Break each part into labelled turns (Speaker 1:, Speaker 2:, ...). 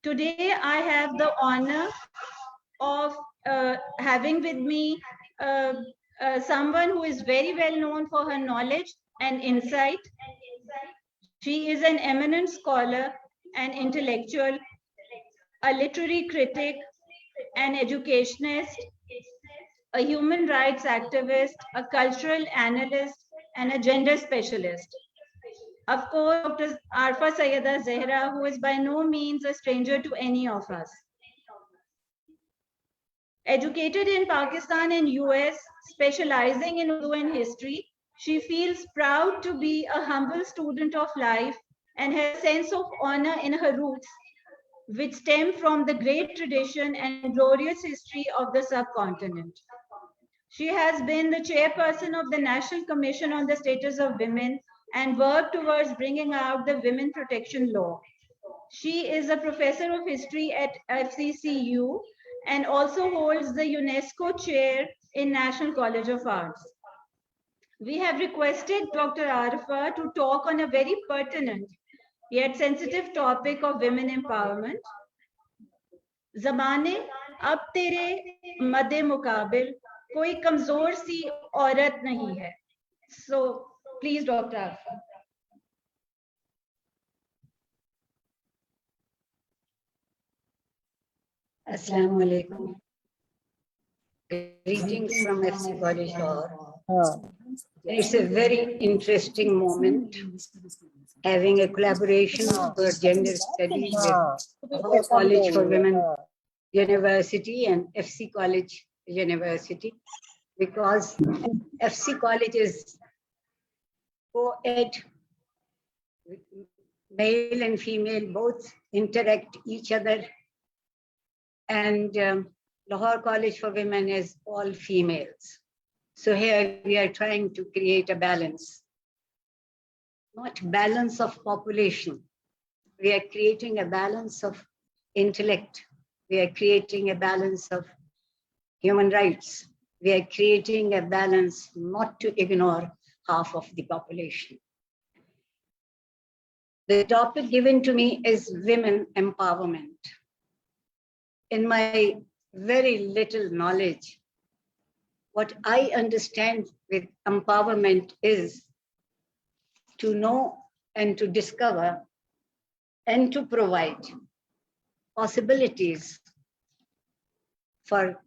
Speaker 1: Today, I have the honor of having with me someone who is very well known for her knowledge and insight. She is an eminent scholar, an intellectual, a literary critic, an educationist, a human rights activist, a cultural analyst, and a gender specialist. Of course, Dr. Arfa Sayeda Zehra, who is by no means a stranger to any of us. Educated in Pakistan and US, specializing in Urdu and history, she feels proud to be a humble student of life and has a sense of honor in her roots, which stem from the great tradition and glorious history of the subcontinent. She has been the chairperson of the National Commission on the Status of Women and worked towards bringing out the Women Protection Law. She is a professor of history at FCCU and also holds the UNESCO chair in National College of Arts. We have requested Dr. Arfa to talk on a very pertinent yet sensitive topic of women empowerment. ज़माने अब तेरे मदे मुकाबिल कोई कमजोर सी औरत नहीं है. So please, Dr. Arfa.
Speaker 2: Assalamu alaikum. Greetings from FC College Lahore. It's a very interesting moment having a collaboration for gender studies with Subha College for Women University and FC College University, because FC College is co-ed, male and female both interact each other, and Lahore College for Women is all females. So here we are trying to create a balance, not balance of population. We are creating a balance of intellect. We are creating a balance of human rights. We are creating a balance not to ignore half of the population. The topic given to me is women empowerment. In my very little knowledge, what I understand with empowerment is to know and to discover and to provide possibilities for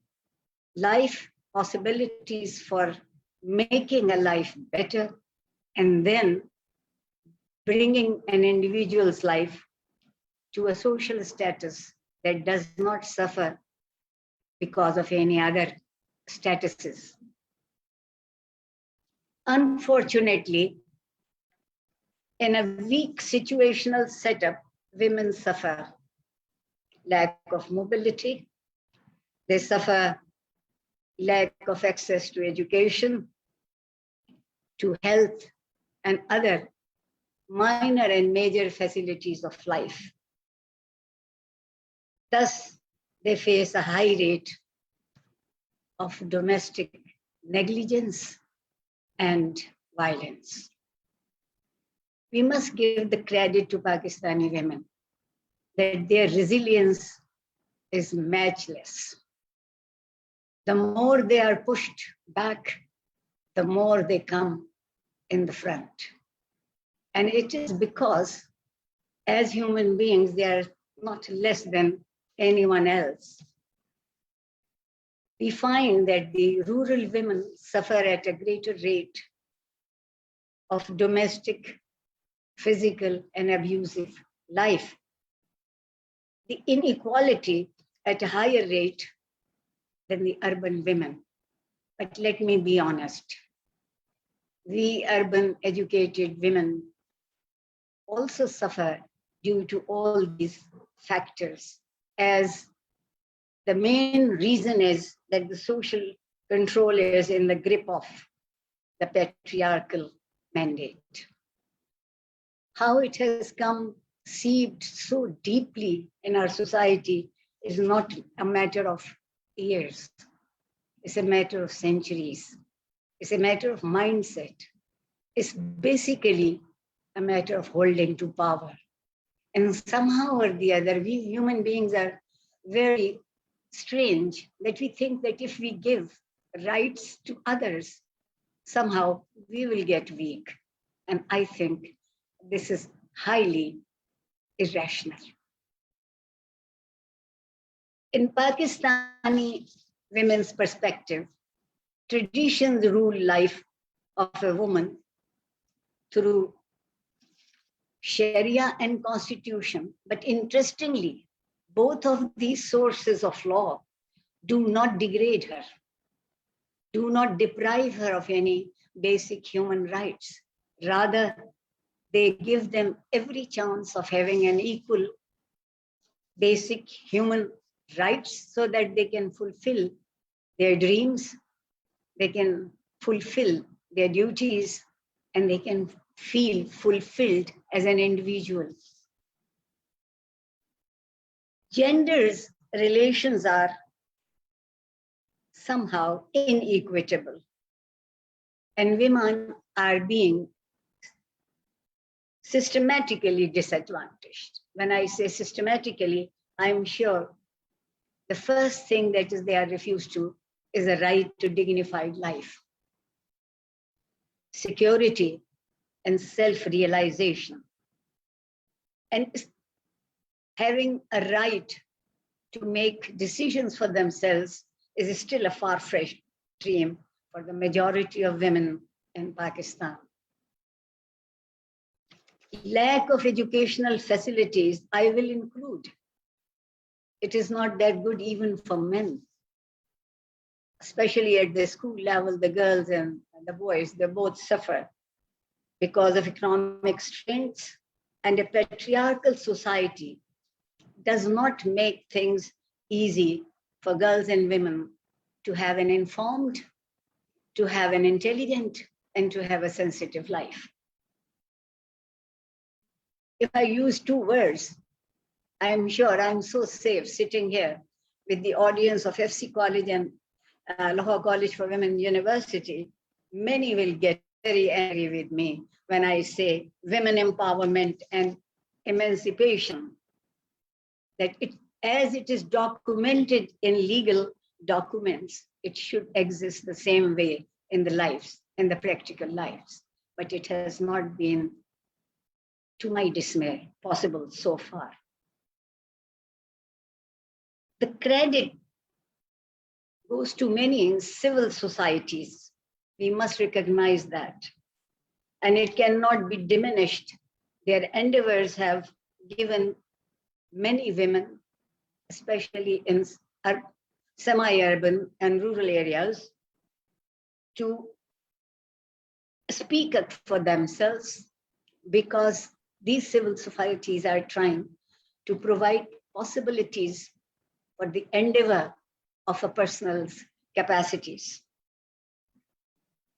Speaker 2: life, possibilities for making a life better, and then bringing an individual's life to a social status that does not suffer because of any other statuses. Unfortunately, in a weak situational setup, women suffer lack of mobility. They suffer lack of access to education, to health, and other minor and major facilities of life. Thus, they face a high rate of domestic negligence and violence. We must give the credit to Pakistani women that their resilience is matchless. The more they are pushed back, the more they come in the front. And it is because as human beings, they are not less than anyone else. We find that the rural women suffer at a greater rate of domestic, physical, and abusive life. The inequality at a higher rate than the urban women. But let me be honest. We urban educated women also suffer due to all these factors, as the main reason is that the social control is in the grip of the patriarchal mandate. How it has come seeped so deeply in our society is not a matter of years. It's a matter of centuries. It's a matter of mindset. It's basically a matter of holding to power. And somehow or the other, we human beings are very strange that we think that if we give rights to others, somehow we will get weak. And I think this is highly irrational. In Pakistani women's perspective, traditions rule life of a woman through Sharia and Constitution. But interestingly, both of these sources of law do not degrade her, do not deprive her of any basic human rights. Rather, they give them every chance of having an equal basic human rights so that they can fulfill their dreams, they can fulfill their duties, and they can feel fulfilled as an individual. Gender's relations are somehow inequitable, and women are being systematically disadvantaged. When I say systematically, I'm sure the first thing that is they are refused to is a right to dignified life, security, and self-realization. And having a right to make decisions for themselves is still a far-fetched dream for the majority of women in Pakistan. Lack of educational facilities, I will include. It is not that good even for men, especially at the school level. The girls and the boys, they both suffer because of economic strains, and a patriarchal society does not make things easy for girls and women to have an informed, to have an intelligent, and to have a sensitive life. If I use two words, I'm sure I'm so safe sitting here with the audience of FC College and Lahore College for Women University. Many will get very angry with me when I say women empowerment and emancipation, that it, as it is documented in legal documents, it should exist the same way in the lives, in the practical lives. But it has not been, to my dismay, possible so far. The credit goes to many in civil societies. We must recognize that. And it cannot be diminished. Their endeavors have given many women, especially in semi-urban and rural areas, to speak up for themselves, because these civil societies are trying to provide possibilities for the endeavor of a person's capacities.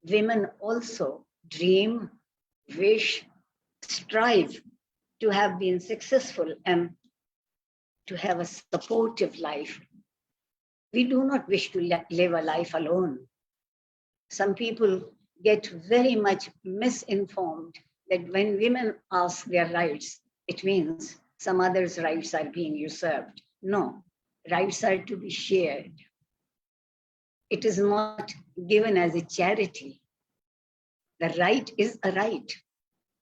Speaker 2: Women also dream, wish, strive to have been successful and to have a supportive life. We do not wish to live a life alone. Some people get very much misinformed that when women ask their rights, it means some others' rights are being usurped. No, rights are to be shared. It is not given as a charity. The right is a right,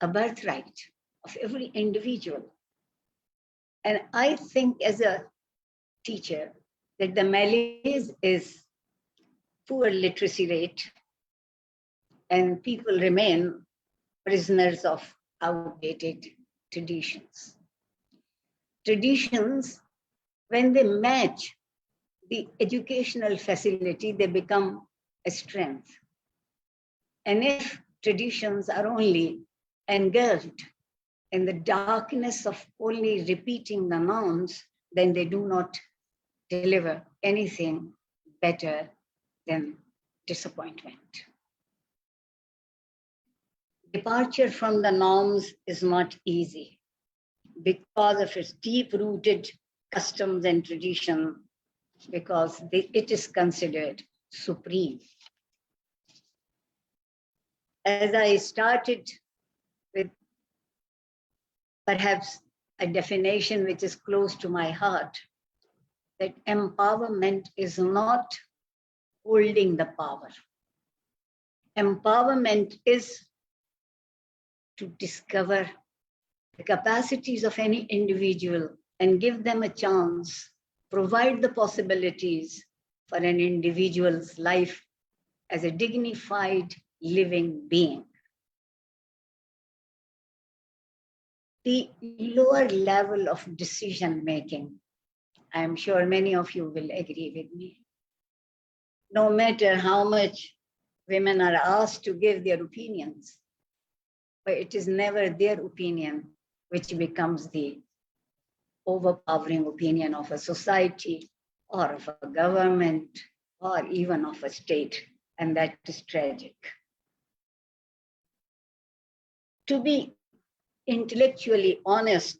Speaker 2: a birthright of every individual. And I think as a teacher that the malaise is poor literacy rate, and people remain prisoners of outdated traditions. Traditions, when they match the educational facility, they become a strength. And if traditions are only engulfed in the darkness of only repeating the norms, then they do not deliver anything better than disappointment. Departure from the norms is not easy because of its deep-rooted customs and tradition, because it is considered supreme. As I started with perhaps a definition which is close to my heart, that empowerment is not holding the power. Empowerment is to discover the capacities of any individual and give them a chance, provide the possibilities for an individual's life as a dignified living being. The lower level of decision making, I am sure many of you will agree with me. No matter how much women are asked to give their opinions, but it is never their opinion which becomes the overpowering opinion of a society or of a government or even of a state, and that is tragic. To be intellectually honest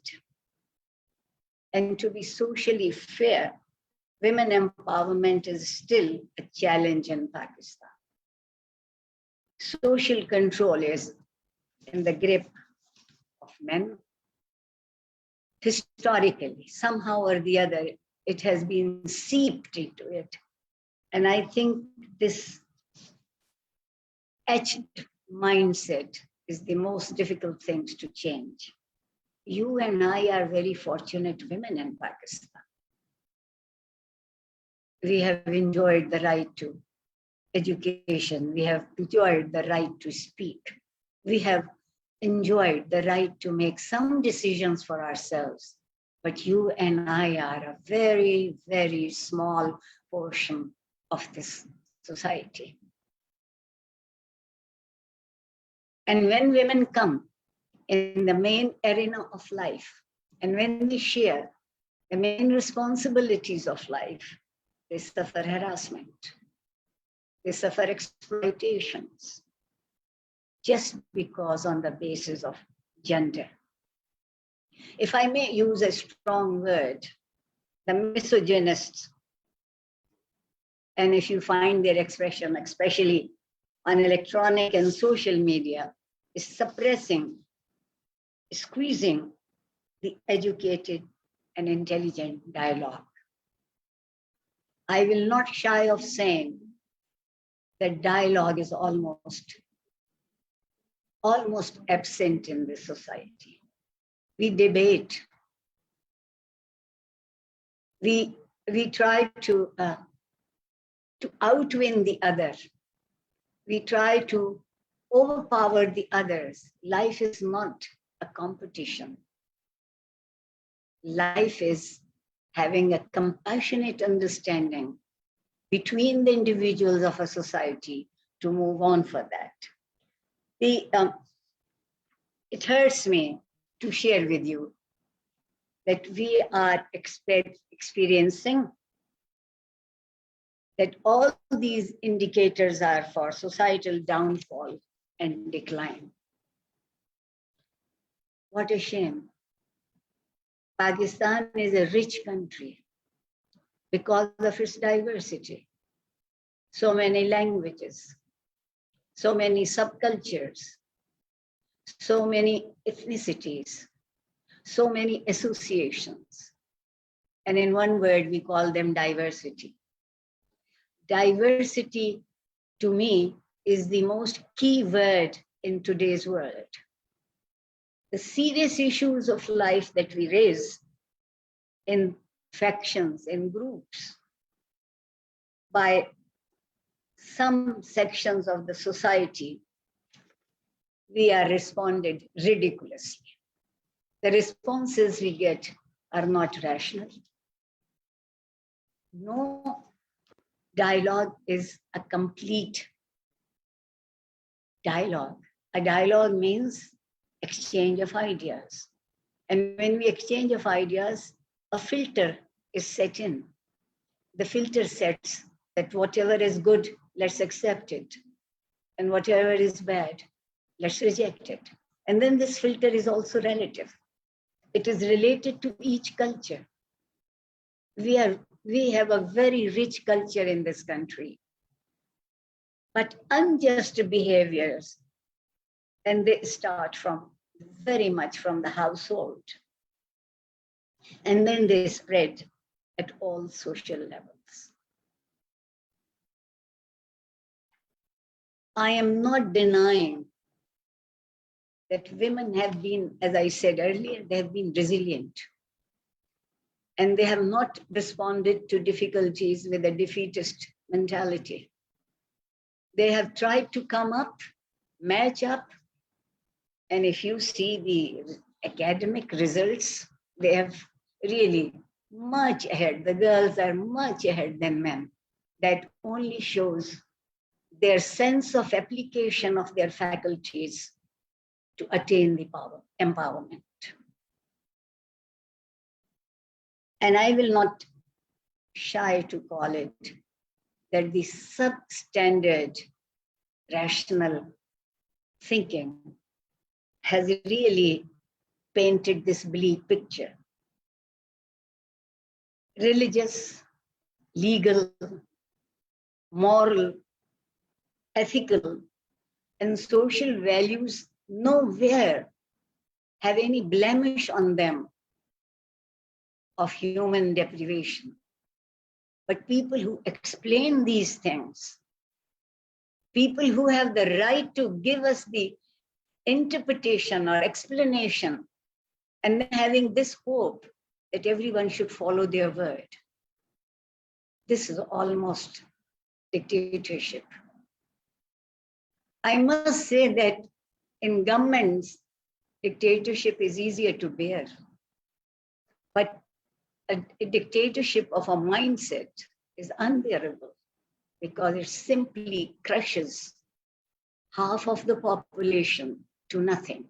Speaker 2: and to be socially fair, women empowerment is still a challenge in Pakistan. Social control is in the grip of men. Historically, somehow or the other, it has been seeped into it. And I think this etched mindset is the most difficult things to change. You and I are very fortunate women in Pakistan. We have enjoyed the right to education. We have enjoyed the right to speak. We have enjoyed the right to make some decisions for ourselves. But you and I are a very, very small portion of this society. And when women come in the main arena of life, and when we share the main responsibilities of life, they suffer harassment. They suffer exploitations just because on the basis of gender. If I may use a strong word, the misogynists, and if you find their expression, especially on electronic and social media, is suppressing, squeezing the educated and intelligent dialogue. I will not shy of saying that dialogue is almost absent in this society. We debate. We try to outwin the other. We try to overpower the others. Life is not a competition. Life is having a compassionate understanding between the individuals of a society to move on for that. It hurts me to share with you that we are experiencing that all these indicators are for societal downfall and decline. What a shame. Pakistan is a rich country because of its diversity. So many languages, so many subcultures, so many ethnicities, so many associations. And in one word, we call them diversity. Diversity, to me, is the most key word in today's world. The serious issues of life that we raise in factions, in groups, by some sections of the society, we are responded ridiculously. The responses we get are not rational. No dialogue is a complete dialogue. A dialogue means exchange of ideas. And when we exchange of ideas, a filter is set in. The filter sets that whatever is good, let's accept it. And whatever is bad, let's reject it. And then this filter is also relative. It is related to each culture. We have a very rich culture in this country. But unjust behaviors, and they start from very much from the household. And then they spread at all social levels. I am not denying that women have been, as I said earlier, they have been resilient. And they have not responded to difficulties with a defeatist mentality. They have tried to come up, match up, and if you see the academic results, they have really much ahead. The girls are much ahead than men. That only shows their sense of application of their faculties to attain the power, empowerment. And I will not shy to call it that the substandard rational thinking has really painted this bleak picture. Religious, legal, moral, ethical, and social values nowhere have any blemish on them of human deprivation. But people who explain these things, people who have the right to give us the interpretation or explanation, and then having this hope that everyone should follow their word. This is almost dictatorship. I must say that in governments, dictatorship is easier to bear. But a dictatorship of a mindset is unbearable because it simply crushes half of the population to nothing.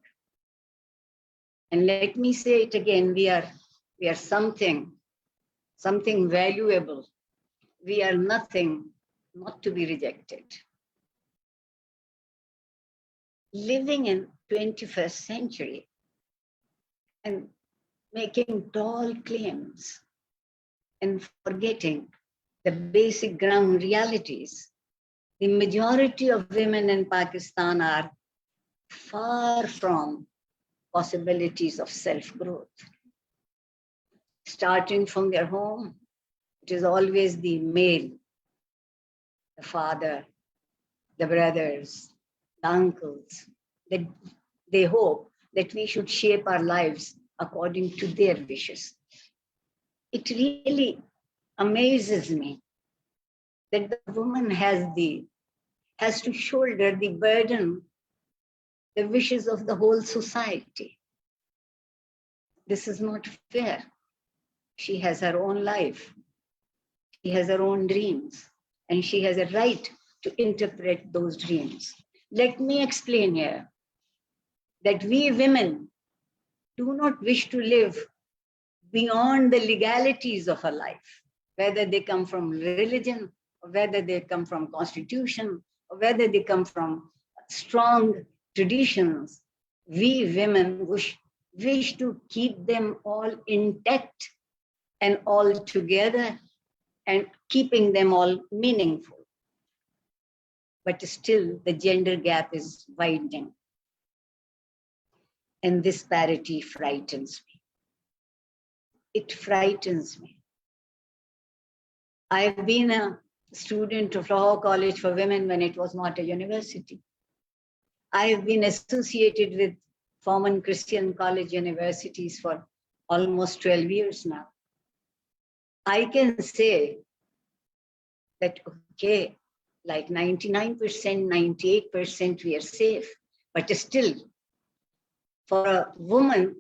Speaker 2: And let me say it again, we are something valuable. We are nothing not to be rejected. Living in 21st century and making tall claims and forgetting the basic ground realities. The majority of women in Pakistan are far from possibilities of self-growth. Starting from their home, it is always the male, the father, the brothers, the uncles, that they hope that we should shape our lives according to their wishes. It really amazes me that the woman has to shoulder the burden, the wishes of the whole society. This is not fair. She has her own life. She has her own dreams, and she has a right to interpret those dreams. Let me explain here that we women do not wish to live beyond the legalities of a life, whether they come from religion, or whether they come from constitution, or whether they come from strong traditions. We women wish to keep them all intact and all together and keeping them all meaningful. But still the gender gap is widening. And this parity frightens me. It frightens me. I've been a student of Lahore College for Women when it was not a university. I've been associated with Forman Christian College universities for almost 12 years now. I can say that, okay, like 99%, 98%, we are safe, but still, for a woman,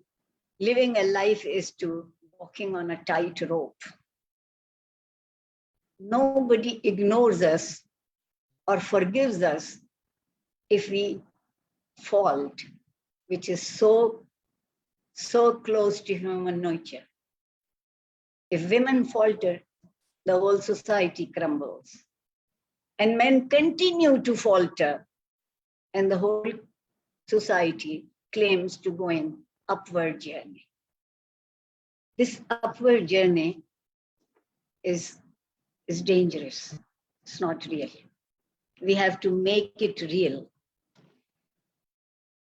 Speaker 2: living a life is to walking on a tight rope. Nobody ignores us or forgives us if we fault, which is so close to human nature. If women falter, the whole society crumbles. And men continue to falter, and the whole society claims to go in upward journey. This upward journey is dangerous. It's not real. We have to make it real.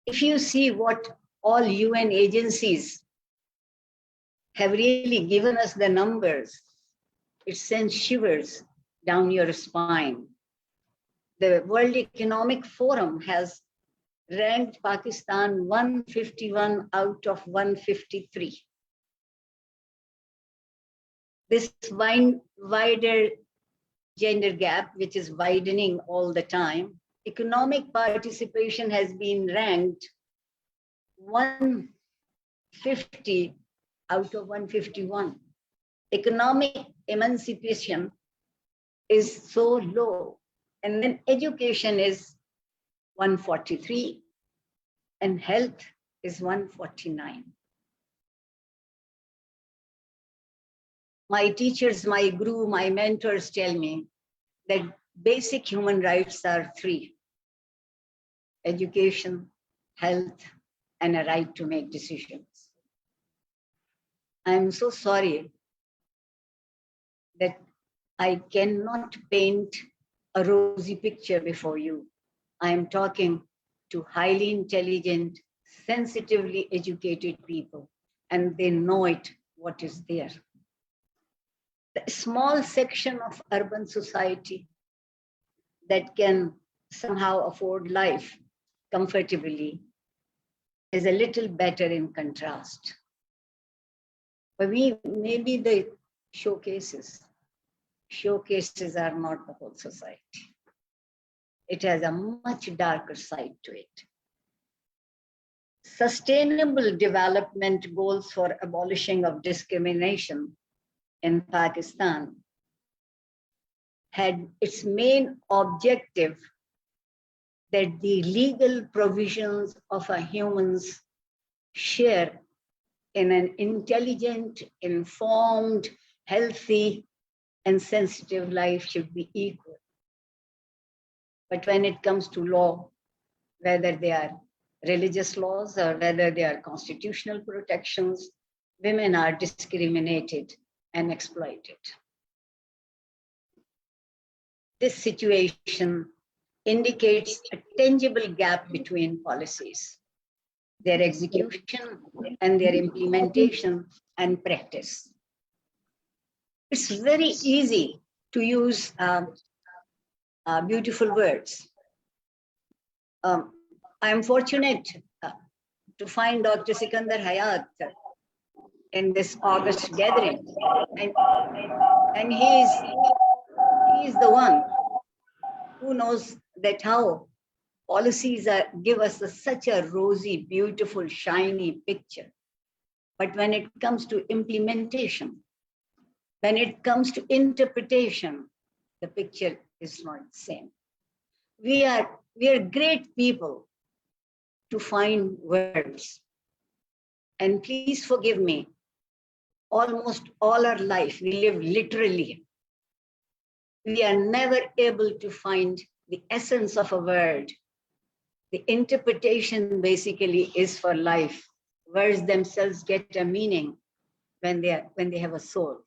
Speaker 2: If you see what all UN agencies have really given us the numbers. It sends shivers down your spine. The World Economic Forum has ranked Pakistan 151 out of 153. This wider gender gap, which is widening all the time, economic participation has been ranked 150 out of 151. Economic emancipation is so low. And then education is 143 and health is 149. My teachers, my guru, my mentors tell me that basic human rights are three: education, health, and a right to make decisions. I'm so sorry that I cannot paint a rosy picture before you. I am talking to highly intelligent, sensitively educated people, and they know it, what is there. The small section of urban society that can somehow afford life comfortably is a little better in contrast. But maybe the showcases are not the whole society. It has a much darker side to it. Sustainable development goals for abolishing of discrimination in Pakistan had its main objective that the legal provisions of a human's share in an intelligent, informed, healthy, and sensitive life should be equal. But when it comes to law, whether they are religious laws or whether they are constitutional protections, women are discriminated and exploited. This situation indicates a tangible gap between policies, their execution and their implementation and practice. It's very easy to use beautiful words. I'm fortunate to find Dr. Sikandar Hayat in this August gathering. And he is the one who knows that how policies give us such a rosy, beautiful, shiny picture. But when it comes to implementation, when it comes to interpretation, the picture is not the same. We are great people to find words. And please forgive me, almost all our life, we live literally. We are never able to find the essence of a word. The interpretation basically is for life. Words themselves get a meaning when they have a soul.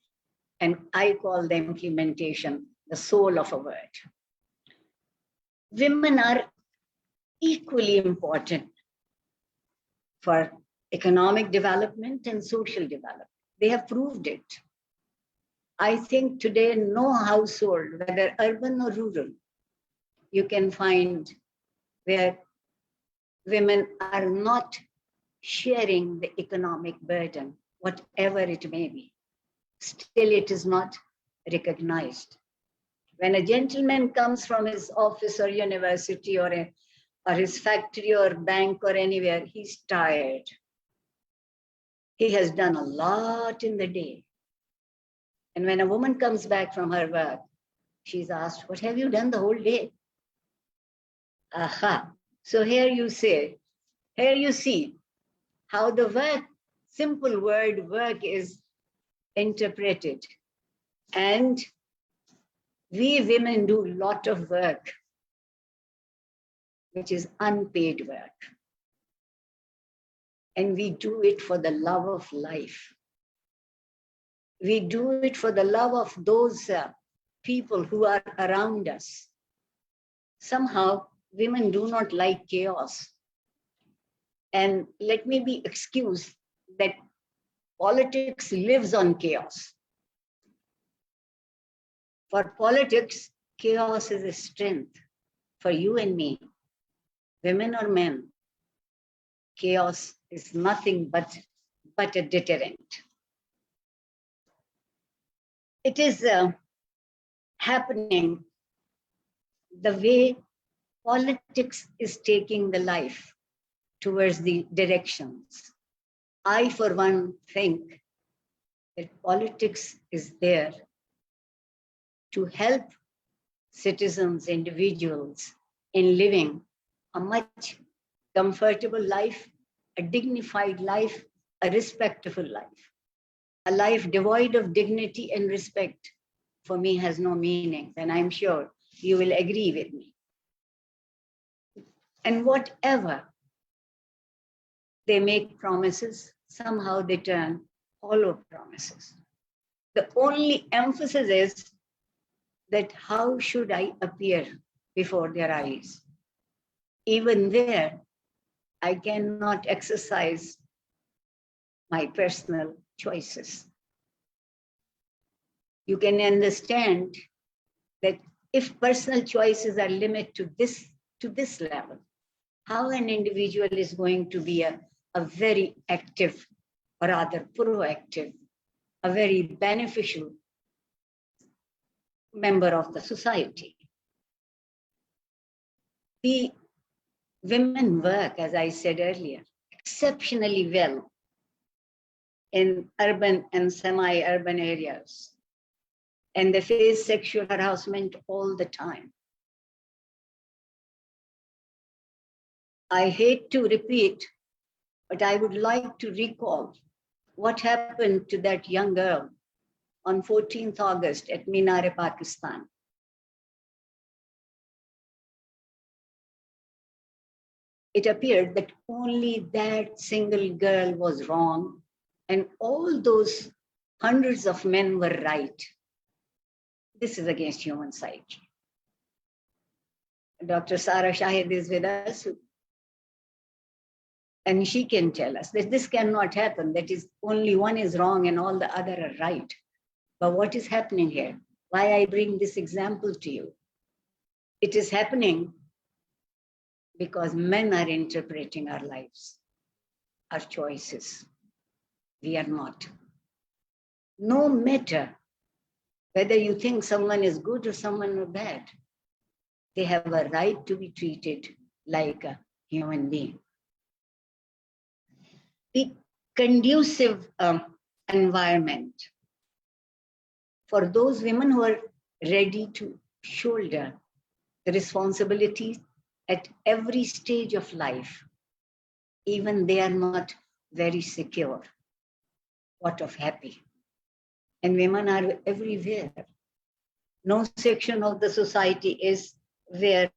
Speaker 2: And I call the implementation the soul of a word. Women are equally important for economic development and social development. They have proved it. I think today no household, whether urban or rural, you can find where women are not sharing the economic burden, whatever it may be. Still, it is not recognized. When a gentleman comes from his office or university or his factory or bank or anywhere, he's tired. He has done a lot in the day. And when a woman comes back from her work, she's asked, what have you done the whole day? Aha. So here you see how the work, simple word work is interpreted. And we women do a lot of work, which is unpaid work. And we do it for the love of life. We do it for the love of those people who are around us. Somehow, women do not like chaos. And let me be excused that politics lives on chaos. For politics, chaos is a strength. For you and me, women or men, chaos is nothing but a deterrent. It is happening the way politics is taking the life towards the directions. I, for one, think that politics is there to help citizens, individuals in living a much comfortable life, a dignified life, a respectful life. A life devoid of dignity and respect, for me, has no meaning, and I'm sure you will agree with me. And whatever they make promises, somehow they turn hollow promises. The only emphasis is that how should I appear before their eyes? Even there, I cannot exercise my personal choices. You can understand that if personal choices are limited to this level, how an individual is going to be a very active, or rather proactive, a very beneficial member of the society. The women work, as I said earlier, exceptionally well in urban and semi-urban areas, and they face sexual harassment all the time. I hate to repeat, but I would like to recall what happened to that young girl on 14th August at Minar, Pakistan. It appeared that only that single girl was wrong, and all those hundreds of men were right. This is against human psyche. Dr. Sarah Shahid is with us, and she can tell us that this cannot happen. That is, only one is wrong and all the other are right. But what is happening here? Why I bring this example to you? It is happening because men are interpreting our lives, our choices. We are not. No matter whether you think someone is good or someone is bad, they have a right to be treated like a human being. The conducive environment for those women who are ready to shoulder the responsibilities at every stage of life, even they are not very secure. What of happy? And women are everywhere. No section of the society is where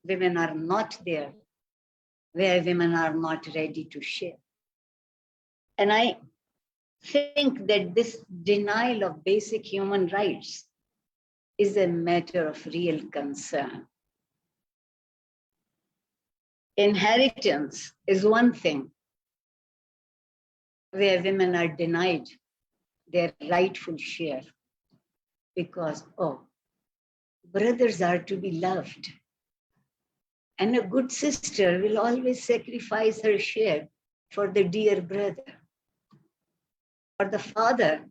Speaker 2: women are not there, where women are not ready to share. And I think that this denial of basic human rights is a matter of real concern. Inheritance is one thing where women are denied their rightful share because, brothers are to be loved. And a good sister will always sacrifice her share for the dear brother. Or the father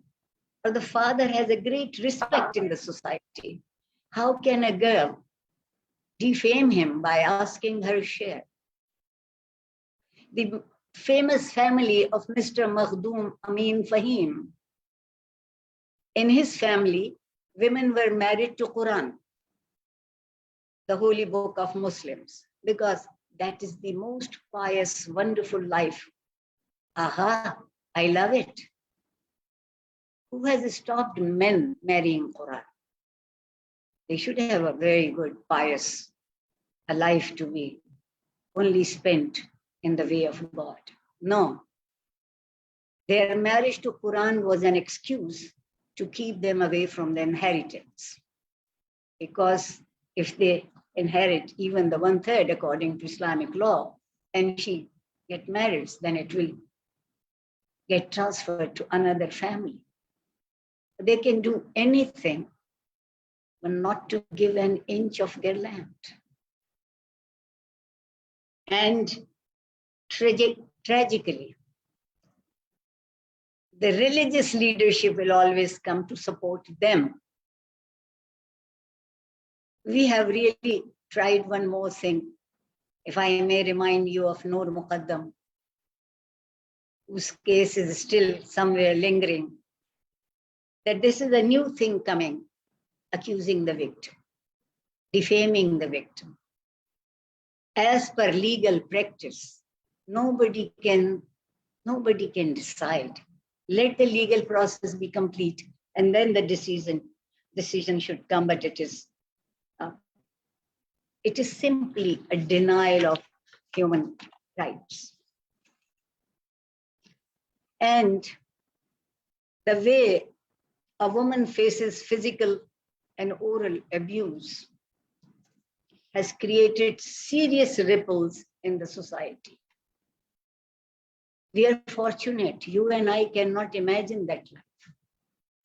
Speaker 2: has a great respect in the society. How can a girl defame him by asking her share? The famous family of Mr. Makhdoom Amin Fahim, in his family, women were married to Quran, the holy book of Muslims, because that is the most pious, wonderful life. Aha, I love it. Who has stopped men marrying Quran? They should have a very good, pious, a life to be only spent in the way of God. No. Their marriage to Quran was an excuse to keep them away from the inheritance. Because if they inherit even the 1/3 according to Islamic law, and she get married, then it will get transferred to another family. They can do anything, but not to give an inch of their land. And tragically, the religious leadership will always come to support them. We have really tried one more thing. If I may remind you of Noor Muqaddam, whose case is still somewhere lingering, that this is a new thing coming, accusing the victim, defaming the victim. As per legal practice, nobody can decide. Let the legal process be complete, and then the decision should come, but it is simply a denial of human rights. And the way a woman faces physical and oral abuse has created serious ripples in the society. We are fortunate. You and I cannot imagine that life.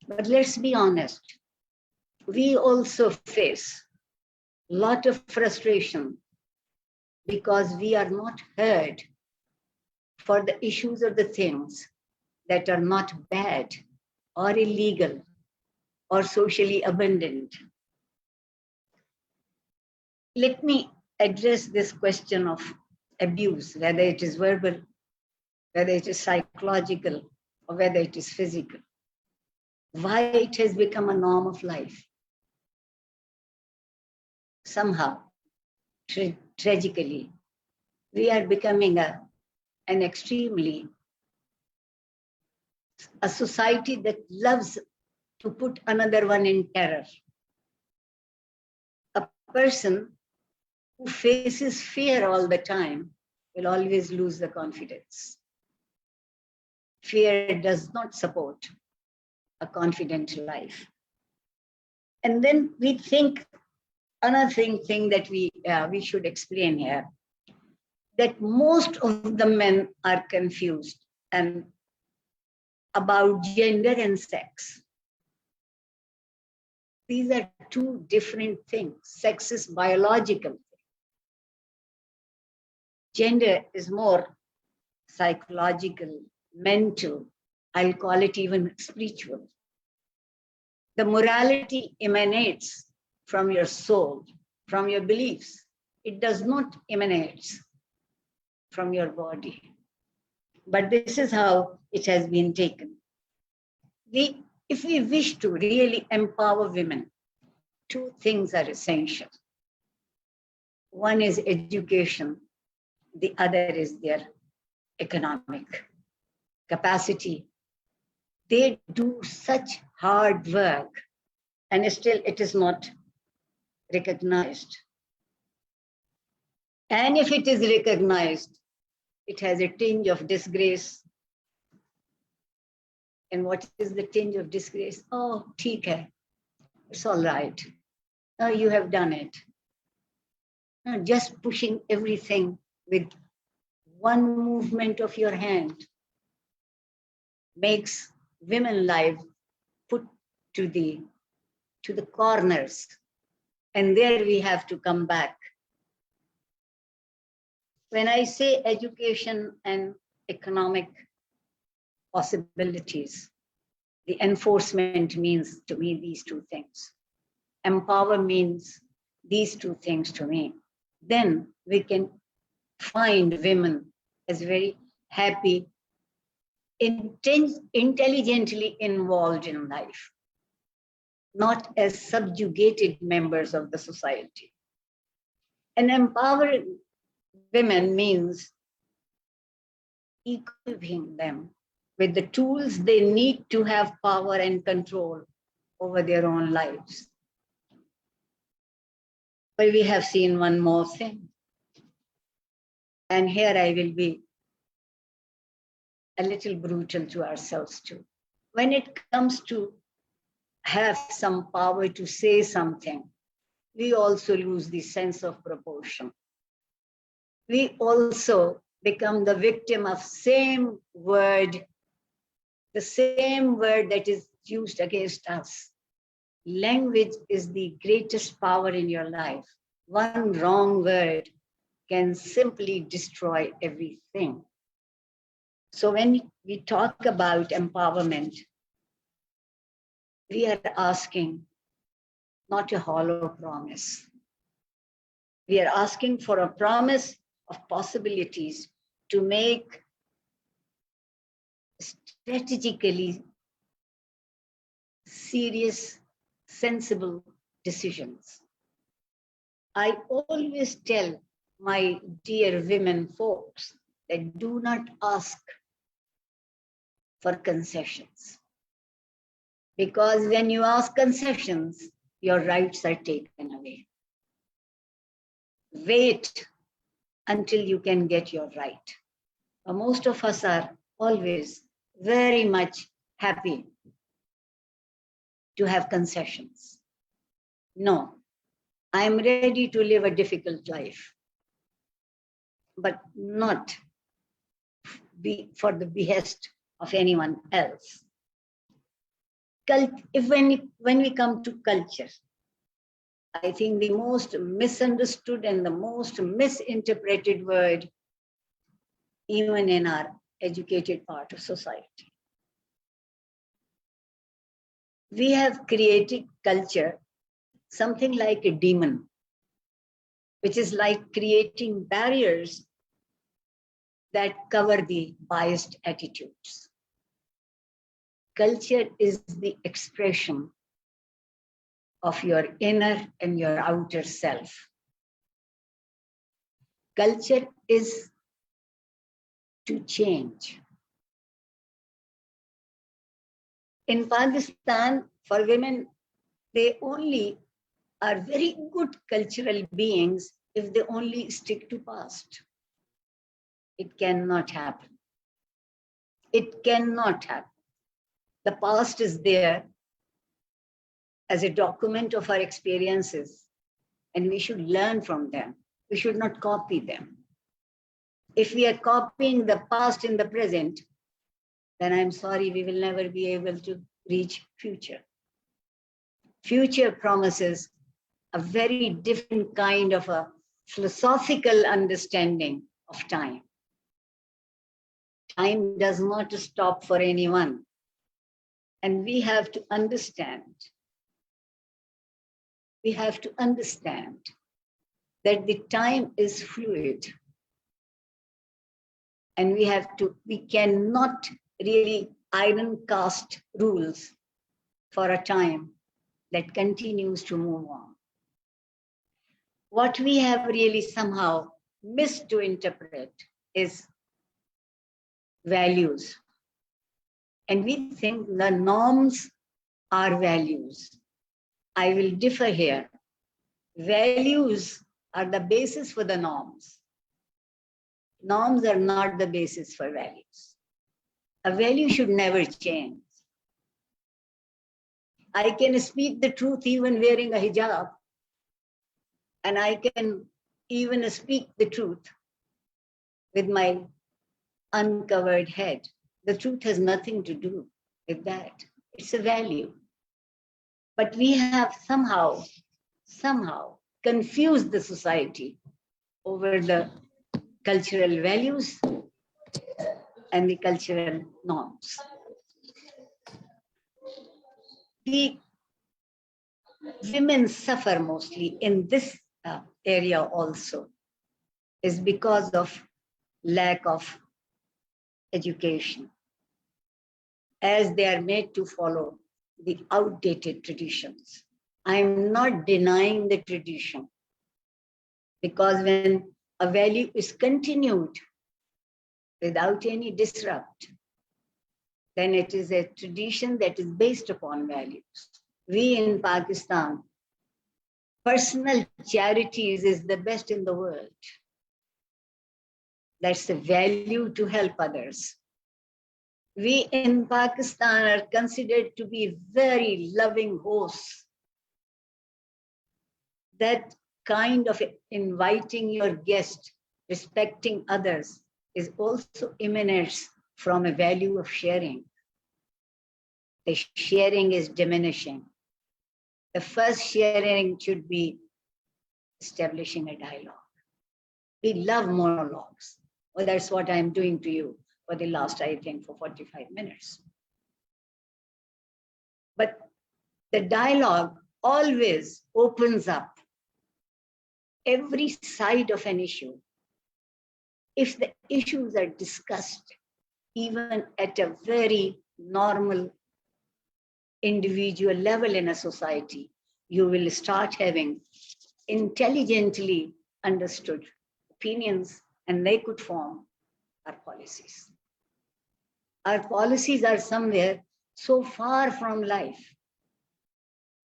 Speaker 2: But let's be honest. We also face a lot of frustration because we are not heard for the issues or the things that are not bad or illegal or socially abundant. Let me address this question of abuse, whether it is verbal, whether it is psychological, or whether it is physical. Why it has become a norm of life. Somehow, tragically, we are becoming a society that loves to put another one in terror. A person who faces fear all the time will always lose the confidence. Fear does not support a confident life. And then we think another thing that we should explain here, that most of the men are confused and about gender and sex. These are two different things. Sex is biological. Gender is more psychological, mental, I'll call it even spiritual. The morality emanates from your soul, from your beliefs. It does not emanate from your body. But this is how it has been taken. If we wish to really empower women, two things are essential. One is education, the other is their economic capacity. They do such hard work, and still it is not recognized. And if it is recognized, it has a tinge of disgrace. And what is the tinge of disgrace? Oh, theek hai. It's all right. Oh, you have done it. No, just pushing everything with one movement of your hand makes women life put to the corners. And there we have to come back. When I say education and economic possibilities, the enforcement means to me these two things. Empower means these two things to me. Then we can find women as very happy, intelligently involved in life, not as subjugated members of the society. And empowering women means equipping them with the tools they need to have power and control over their own lives. But we have seen one more thing. And here I will be a little brutal to ourselves too. When it comes to have some power to say something, we also lose the sense of proportion. We also become the victim of same word the same word that is used against us. Language is the greatest power in your life. One wrong word can simply destroy everything. So when we talk about empowerment, we are asking not a hollow promise. We are asking for a promise of possibilities to make strategically serious, sensible decisions. I always tell my dear women folks that do not ask for concessions. Because when you ask concessions, your rights are taken away. Wait until you can get your right. Most of us are always very much happy to have concessions. No, I'm ready to live a difficult life, but not be for the behest of anyone else. When we come to culture, I think the most misunderstood and the most misinterpreted word, even in our educated part of society. We have created culture, something like a demon, which is like creating barriers that cover the biased attitudes. Culture is the expression of your inner and your outer self. Culture is to change. In Pakistan, for women, they only are very good cultural beings if they only stick to past. It cannot happen. It cannot happen. The past is there as a document of our experiences, and we should learn from them. We should not copy them. If we are copying the past in the present, then I'm sorry, we will never be able to reach future. Future promises a very different kind of a philosophical understanding of time. Time does not stop for anyone. And we have to understand that the time is fluid. And we cannot really iron cast rules for a time that continues to move on. What we have really somehow missed to interpret is values. And we think the norms are values. I will differ here. Values are the basis for the norms. Norms are not the basis for values. A value should never change. I can speak the truth even wearing a hijab. And I can even speak the truth with my uncovered head. The truth has nothing to do with that. It's a value. But we have somehow confused the society over the cultural values and the cultural norms. The women suffer mostly in this area also is because of lack of education, as they are made to follow the outdated traditions. I'm not denying the tradition, because when a value is continued without any disrupt, then it is a tradition that is based upon values. We in Pakistan, personal charities is the best in the world. That's the value to help others. We in Pakistan are considered to be very loving hosts. That kind of inviting your guest, respecting others, is also emanates from a value of sharing. the sharing is diminishing. The first sharing should be establishing a dialogue. We love monologues. Well, that's what I'm doing to you for the last, I think, for 45 minutes. But the dialogue always opens up every side of an issue. If the issues are discussed, even at a very normal individual level in a society, you will start having intelligently understood opinions, and they could form our policies. Our policies are somewhere so far from life,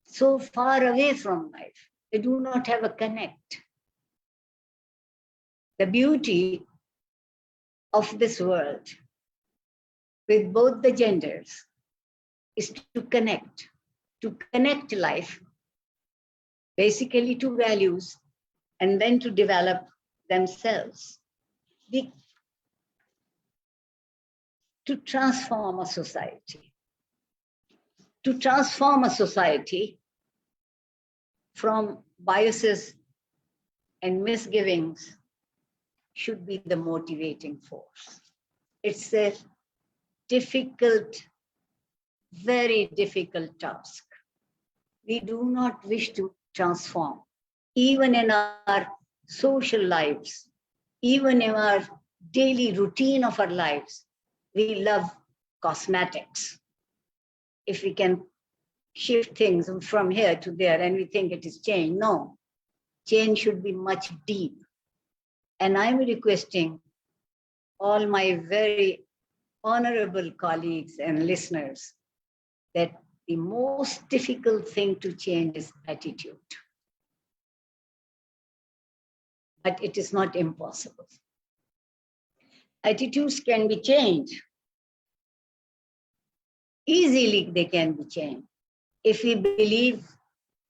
Speaker 2: so far away from life. They do not have a connect. The beauty of this world with both the genders is to connect life basically to values and then to develop themselves. To transform a society. To transform a society from biases and misgivings should be the motivating force. It's a difficult, very difficult task. We do not wish to transform, even in our social lives, even in our daily routine of our lives. We love cosmetics. If we can shift things from here to there and we think it is change, no. Change should be much deep. And I'm requesting all my very honorable colleagues and listeners that the most difficult thing to change is attitude. But it is not impossible. Attitudes can be changed. Easily they can be changed. If we believe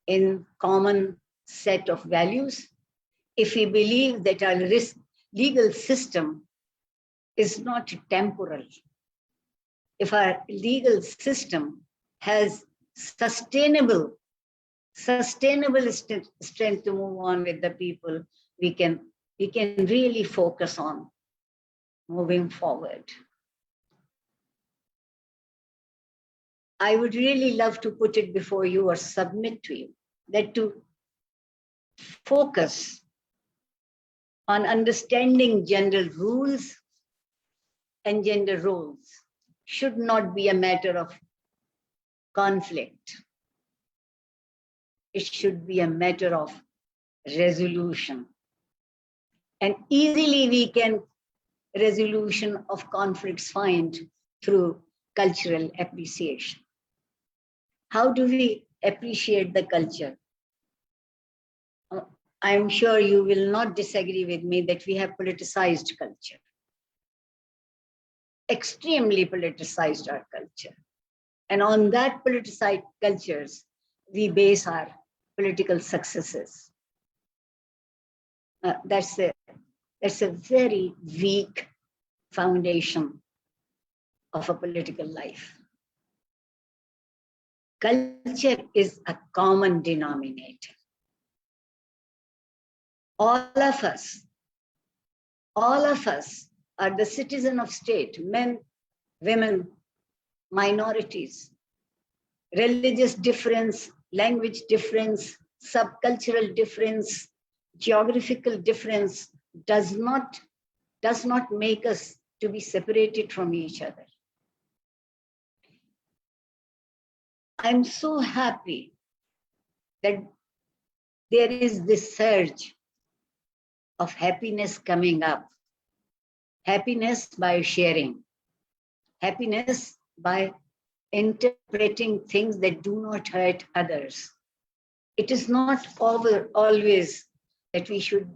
Speaker 2: in common set of values, if we believe that our legal system is not temporal, if our legal system has sustainable strength to move on with the people, we can really focus on moving forward. I would really love to put it before you or submit to you that to focus on understanding gender rules and gender roles should not be a matter of conflict. It should be a matter of resolution. And easily we can resolution of conflicts find through cultural appreciation. How do we appreciate the culture? I'm sure you will not disagree with me that we have politicized culture. Extremely politicized our culture. And on that politicized cultures, we base our political successes. That's a very weak foundation of a political life. Culture is a common denominator. All of us are the citizen of state, men, women, minorities. Religious difference, language difference, subcultural difference, geographical difference does not make us to be separated from each other. I'm so happy that there is this surge of happiness coming up. Happiness by sharing. Happiness by interpreting things that do not hurt others. It is not always that we should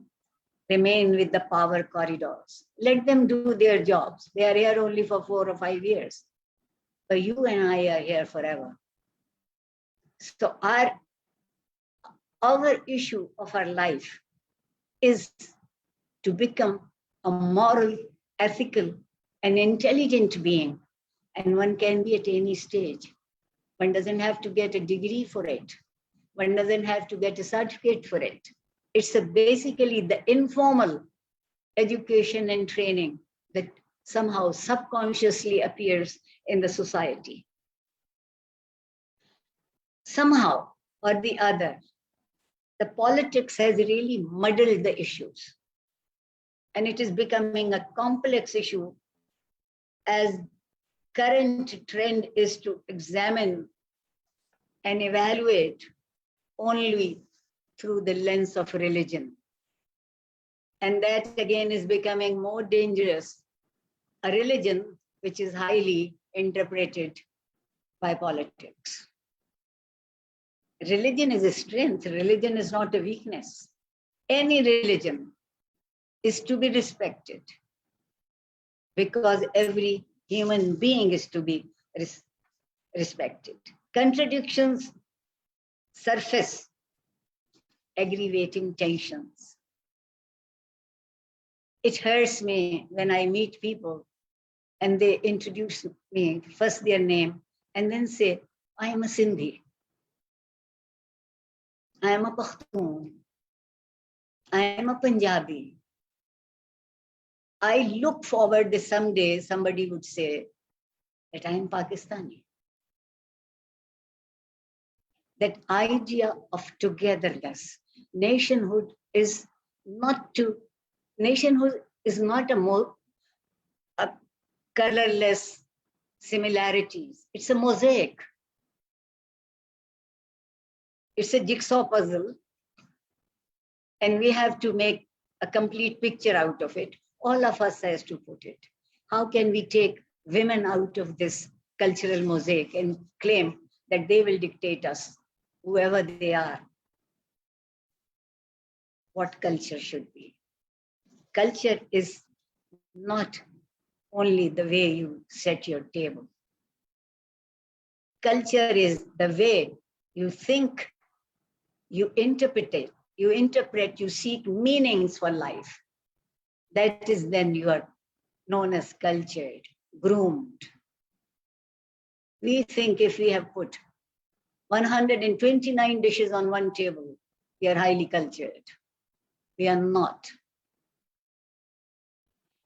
Speaker 2: remain with the power corridors. Let them do their jobs. They are here only for 4 or 5 years. But you and I are here forever. So our issue of our life is to become a moral, ethical, and intelligent being. And one can be at any stage. One doesn't have to get a degree for it. One doesn't have to get a certificate for it. It's basically the informal education and training that somehow subconsciously appears in the society. Somehow or the other, the politics has really muddled the issues. And it is becoming a complex issue as current trend is to examine and evaluate only through the lens of religion. And that again is becoming more dangerous. A religion which is highly interpreted by politics. Religion is a strength. Religion is not a weakness. Any religion is to be respected because every human being is to be respected. Contradictions surface, aggravating tensions. It hurts me when I meet people and they introduce me, first their name, and then say, I am a Sindhi. I am a Pakhtun. I am a Punjabi. I look forward that someday somebody would say that I am Pakistani. That idea of togetherness, nationhood is not a colorless similarities. It's a mosaic. It's a jigsaw puzzle. And we have to make a complete picture out of it. All of us has to put it. How can we take women out of this cultural mosaic and claim that they will dictate us, whoever they are, what culture should be? Culture is not only the way you set your table. Culture is the way you think, you interpret, you seek meanings for life. That is then you are known as cultured, groomed. We think if we have put 129 dishes on one table, we are highly cultured. We are not.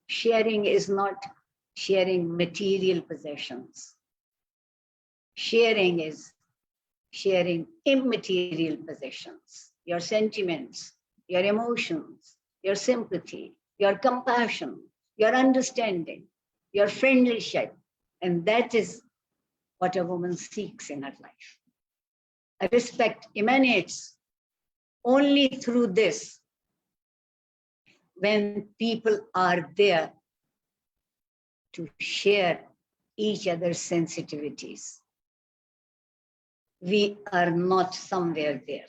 Speaker 2: Sharing is not sharing material possessions. Sharing is sharing immaterial possessions, your sentiments, your emotions, your sympathy, your compassion, your understanding, your friendship. And that is what a woman seeks in her life. A respect emanates only through this when people are there to share each other's sensitivities. We are not somewhere there.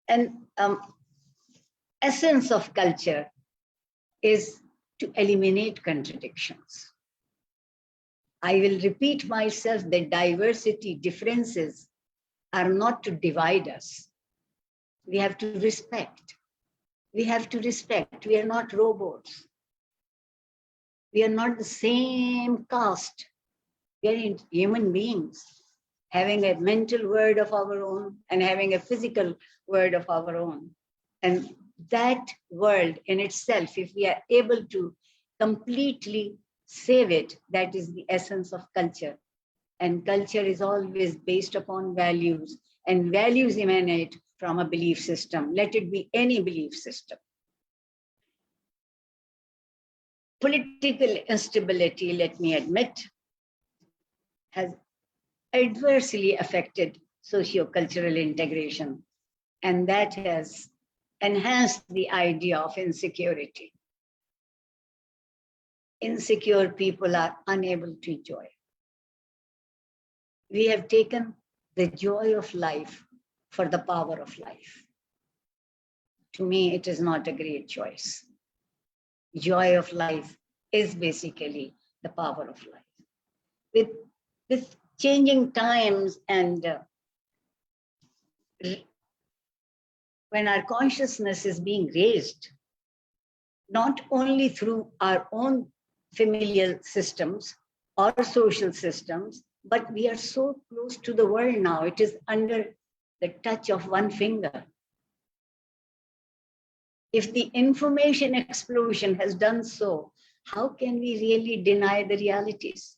Speaker 2: And essence of culture is to eliminate contradictions. I will repeat myself that diversity, differences are not to divide us. We have to respect. We have to respect. We are not robots. We are not the same caste. We are human beings, having a mental world of our own and having a physical world of our own. And that world in itself, if we are able to completely save it, that is the essence of culture. And culture is always based upon values, and values emanate from a belief system. Let it be any belief system. Political instability, let me admit, has adversely affected socio-cultural integration, and that has enhanced the idea of insecurity. Insecure people are unable to enjoy. We have taken the joy of life for the power of life. To me, it is not a great choice. Joy of life is basically the power of life. With changing times and when our consciousness is being raised, not only through our own familial systems or social systems, but we are so close to the world now. It is under the touch of one finger. If the information explosion has done so, how can we really deny the realities?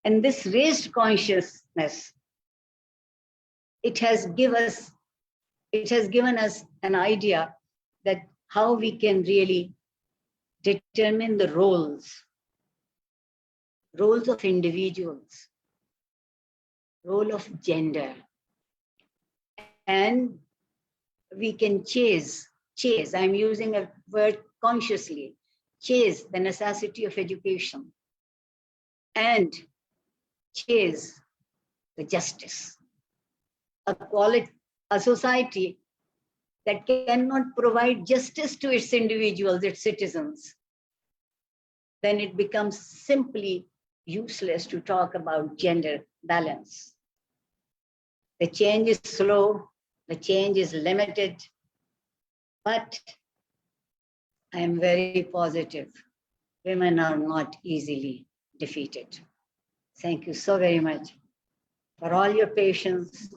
Speaker 2: And this raised consciousness, it has given us an idea that how we can really determine the roles of individuals, role of gender, and we can chase, I'm using a word consciously, chase the necessity of education and chase the justice. A society that cannot provide justice to its individuals, its citizens, then it becomes simply useless to talk about gender balance. The change is slow, the change is limited, but I am very positive. Women are not easily defeated. Thank you so very much for all your patience,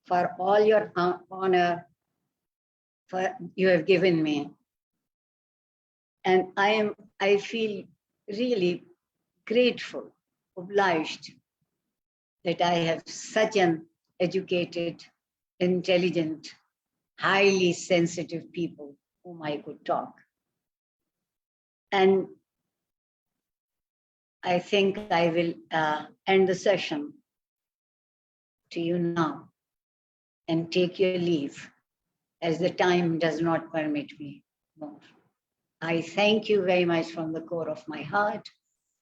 Speaker 2: for all your honor you have given me. And I feel really grateful, obliged that I have such an educated, intelligent, highly sensitive people whom I could talk. And I think I will end the session to you now and take your leave, as the time does not permit me more. I thank you very much from the core of my heart.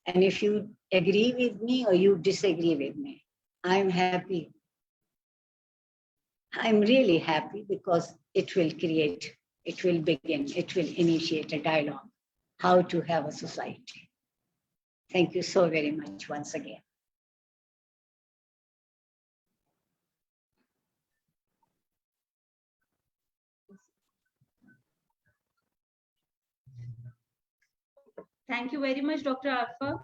Speaker 2: And if you agree with me or you disagree with me, I'm happy. I'm really happy because it will begin, it will initiate a dialogue, how to have a society. Thank you so very much once again.
Speaker 1: Thank you very much, Dr. Arfa.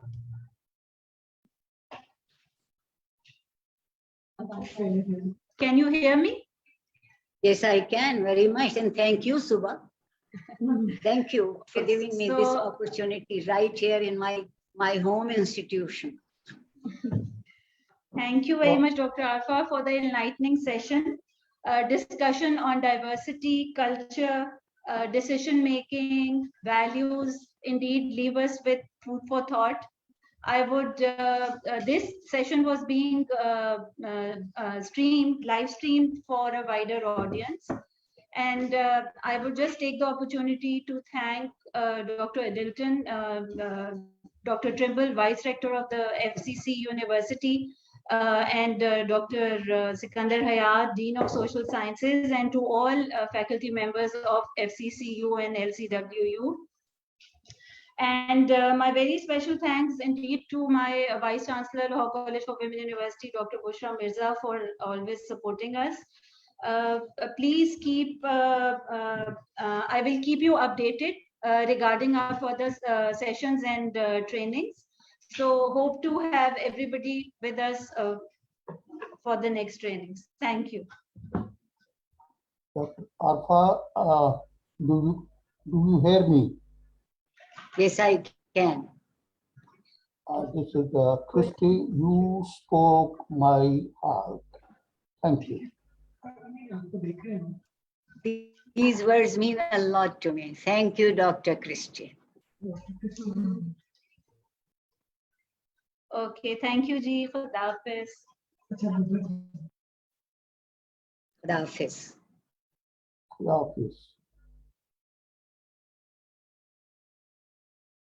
Speaker 1: Can you hear me?
Speaker 2: Yes, I can very much. And thank you, Subha. Thank you for giving me this opportunity right here in my home institution.
Speaker 1: Thank you very much, Dr. Arfa, for the enlightening session. Discussion on diversity, culture, decision-making, values, indeed leave us with food for thought. I would, this session was being live streamed for a wider audience. And I would just take the opportunity to thank Dr. Edelton, Dr. Trimble, Vice Rector of the FCCU University, and Dr. Sikandar Hayat, Dean of Social Sciences, and to all faculty members of FCCU and LCWU. And my very special thanks indeed to my Vice Chancellor, Law College for Women University, Dr. Bushra Mirza, for always supporting us. Please keep, I will keep you updated regarding our further sessions and trainings. So hope to have everybody with us for the next trainings. Thank you.
Speaker 3: Dr. Arfa, do you hear me?
Speaker 2: Yes, I can.
Speaker 3: This is Christy. You spoke my heart. Thank you.
Speaker 2: These words mean a lot to me. Thank you, Dr. Christie.
Speaker 1: Okay, thank you, Ji, for the office.
Speaker 2: The office.
Speaker 3: The office.